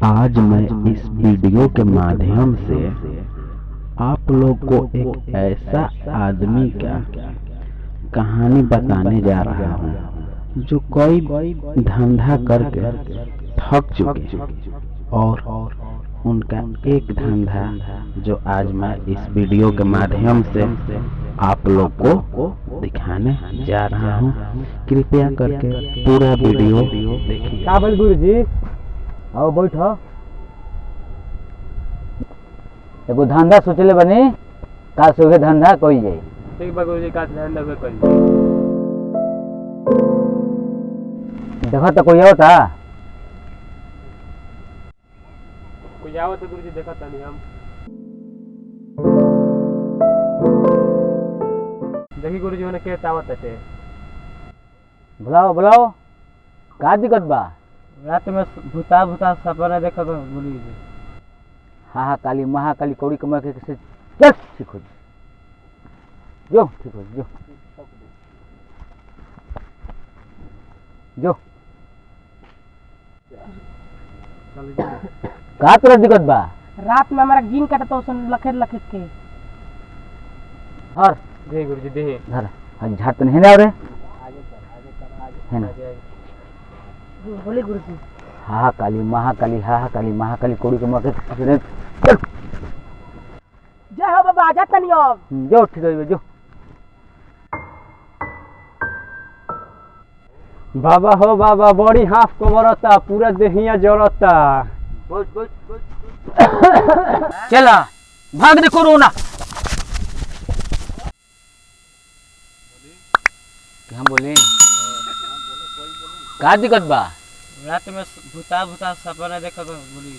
आज मैं इस वीडियो के माध्यम से आप लोग को एक ऐसा आदमी का कहानी बताने जा रहा हूँ जो कोई धंधा करके थक चुके और उनका एक धंधा जो आज मैं इस वीडियो के माध्यम से आप लोग को दिखाने जा रहा हूँ। कृपया करके पूरा वीडियो देखिए। काबल गुरु जी आओ बैठो। एगो धंधा सोचले बनी का सुखे धंधा कोई जाए। ठीक बा गुरुजी का धंधा में कोई देखो तो कोई होता कोई आवत है गुरुजी देखा था नहीं हम देखी गुरुजी उन्हें क्या आवत है। बुलाओ बुलाओ का दिक्कत बा। रात में भूता भूता सपना देखा था गुरुजी। हाँ काली महाकाली कौड़ी कमा के से चल ठीक हो जो ठीक हो जो जो का तोरा दिक्कत बा। रात में हमारा गिन काटता उसन लखेत लखेत के और दे गुरुजी दे धर आज झाड़ तो नहीं ना रे है ना। बोले गुरुजी हाँ काली महाकाली कौड़ी कमा के चल जय हो बाबा आजा तनी अब जो ठीक है जो बाबा हो बाबा बड़ी हाफ को मरता पूरा देहिया जरता। चला भाग दे कोरोना हम बोले का दिक्कत बा। रात में भूता भूता सपना देखा था गुरुजी।